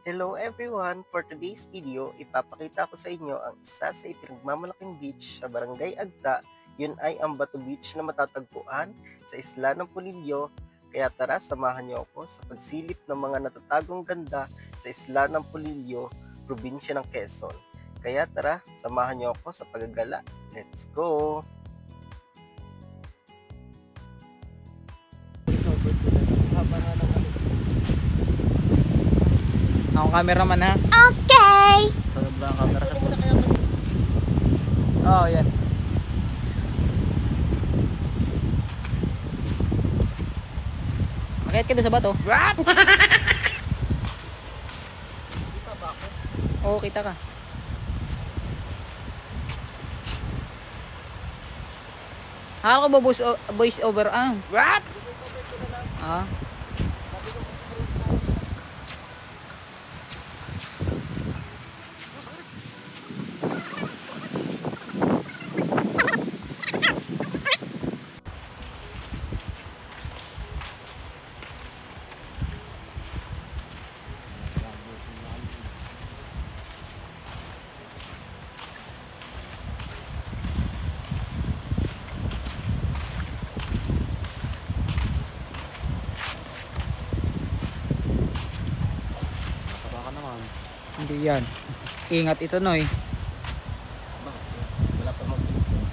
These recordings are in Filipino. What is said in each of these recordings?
Hello everyone! For today's video, ipapakita ko sa inyo ang isa sa ipinagmamalaking beach sa Barangay Agta. Yun ay ang Bato Beach na matatagpuan sa isla ng Polillo. Kaya tara, samahan niyo ako sa pagsilip ng mga natatagong ganda sa isla ng Polillo, probinsya ng Quezon. Kaya tara, samahan niyo ako sa paggagala. Let's go! Ako cameraman ha. Okay. Sobrang camera sa boss. Oh, yan. Akit ka doon sa bato. What? Kita ba ako? Oo, kita ka. Akala ko ba voice over? What? Ah. Hindi yan. Ingat ito, Noy. Wala pa mag-isip.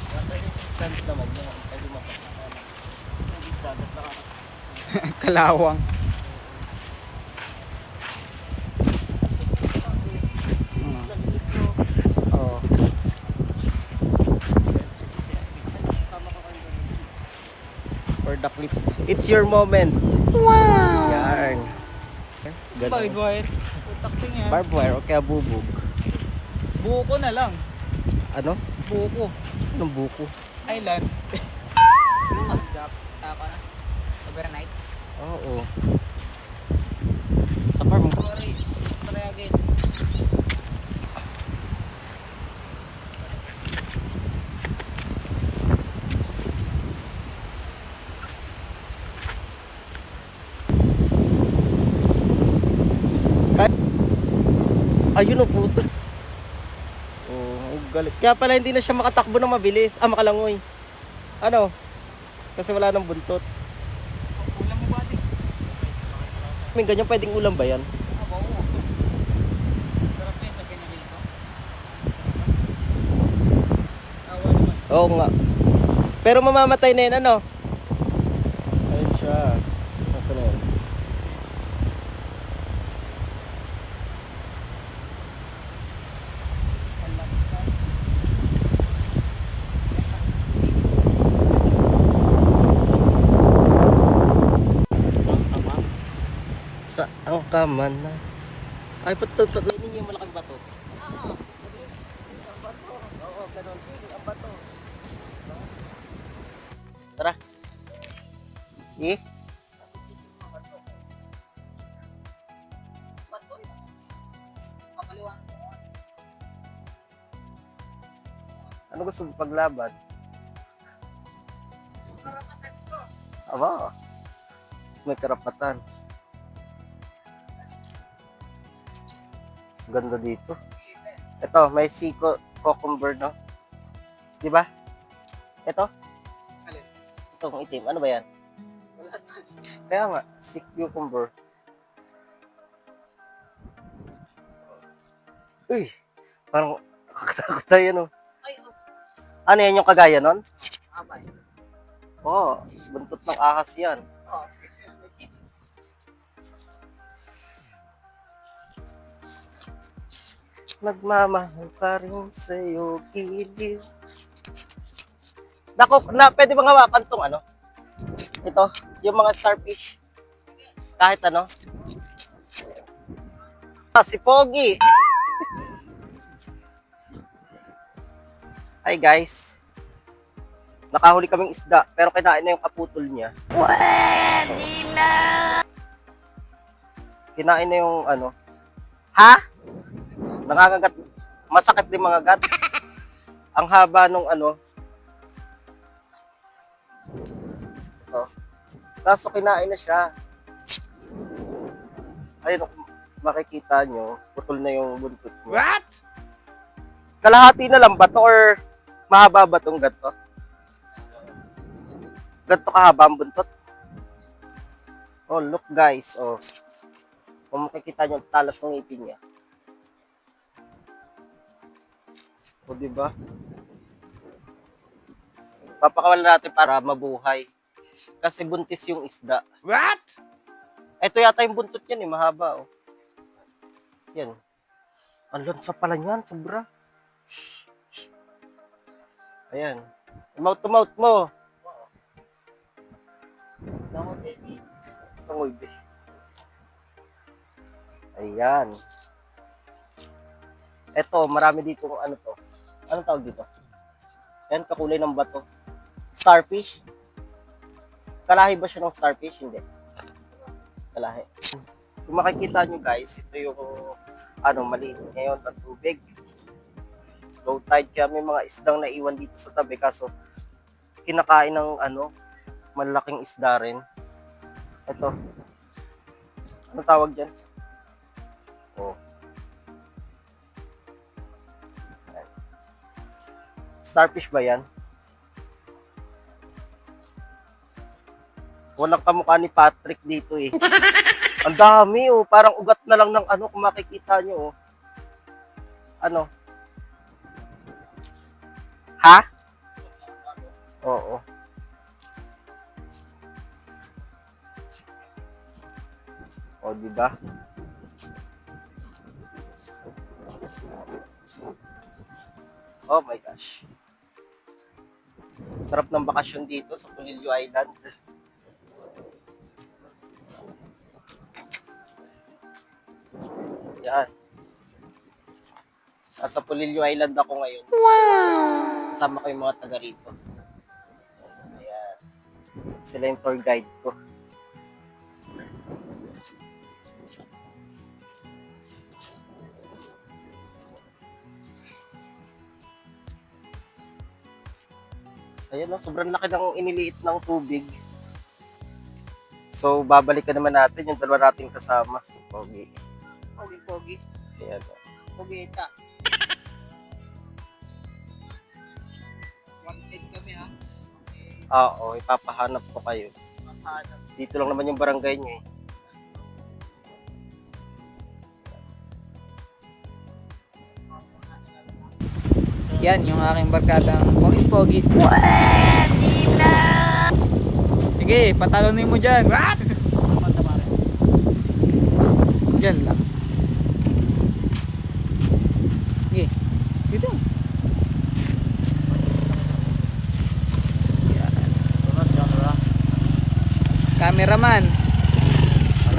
Wala resistance naman yung pwede mapapakalan. Hindi dagat na Kalawang. Oo. for the clip. It's your moment. Wow. Yarn. Barbed wire. Utak ting yan. Barbed wire o kaya bubog. Buko na lang. Ano? Buko. Anong buko? Island. Ako na. Overnight. Oo. Sa farm. Sorry. Try again. Ayun o puto. Oh, ang galit. Kaya pala hindi na siya makatakbo ng mabilis. Makalangoy. Ano? Kasi wala nang buntot. Ulam mo ba di? May ganyan pwedeng ulam ba yan? Oo. Sarap yan sa pinalito. Awa naman. Oo nga. Pero mamamatay na yun, ano? Ayun siya. Nasaan na yun? Sa ang kaman na. Ay, patutulay ninyo yung malaking bato. Oo. Ang bato. Oo, ganun. Ang bato. Tara. Papaliwan. Ano gusto mo paglaban? Aba. May karapatan. Ganda dito. Ito, may cucumber, no? Di ba? Ito? Alin? Itong itim. Ano ba yan? Kaya nga, sea cucumber. Uy! Parang kakatakot tayo, no? Ay, oh. Ano yan yung kagaya nun? Abay. Oo, buntot ng ahas yan. Oh, Nagmamahal pa rin sa'yo, giliw. Pwede bang hawakan tong ano? Ito, yung mga starfish. Kahit ano. Si Pogi. Hi guys. Nakahuli kaming isda, pero kinain na yung kaputol niya. Pwede na. Kinain na yung ano. Ha? Nakakagat. Masakit din mga gat. Ang haba nung ano. Ito. Kaso kinain na siya. Ayun, kung makikita nyo, putol na yung buntot niya. What? Kalahati na lang ba to or mahaba ba tong ganito? Ganito kahaba ang buntot? Oh, look guys, oh. Kung makikita nyo, ang talas ng ngipin niya. O, diba? Papakawalan natin para mabuhay. Kasi buntis yung isda. What? Ito yata yung buntot yan eh, mahaba oh. Yan. Ang lansa pala niyan, sobra. Ayan. Mouth to mouth mo. Tangoy, be. Ayan. Ito, marami dito ano to. Anong tawag dito? Ayan, kakulay ng bato. Starfish. Kalahi ba siya ng starfish? Hindi. Kalahi. Kung makikita nyo guys, ito yung maliit ngayon na tubig. Low tide, kaya may mga isdang naiwan dito sa tabi kaso kinakain ng malaking isda rin. Ito. Ano tawag dyan? Oh. Ayan. Starfish ba yan? Walang kamukha ni Patrick dito eh. Ang dami oh, parang ugat na lang ng kung makikita nyo oh. Ano? Ha? Oo. O, diba? Oh my gosh. Sarap ng bakasyon dito sa Pulilio Island. Yan. Nasa Pulilio Island ako ngayon. Wow! Kasama ko yung mga taga rito. Ayan. Sila yung tour guide ko. Ayan o, sobrang laki ng iniliit ng tubig. So, babalikan naman natin yung dalawa nating kasama. Pogi. Pogi. Ayan o. Pogi ita. Wanted kami ha. Oo, ipapahanap ko kayo. Mahanap. Dito lang naman yung barangay nyo eh. Yan, yung aking barkadang pogi-pogi. Pwede na! Sige, patalonin mo dyan. What? Dyan lang. Sige, dito. Yan. Cameraman.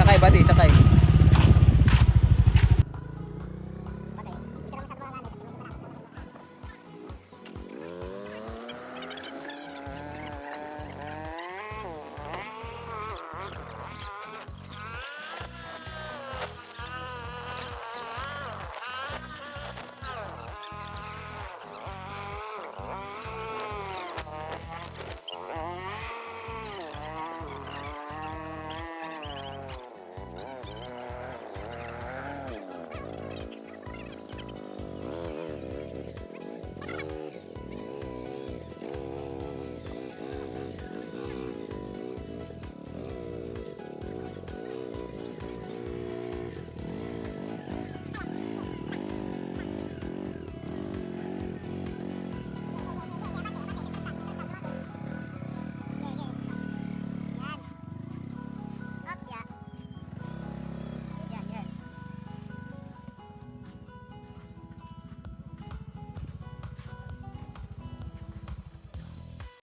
Sakay, buddy, sakay.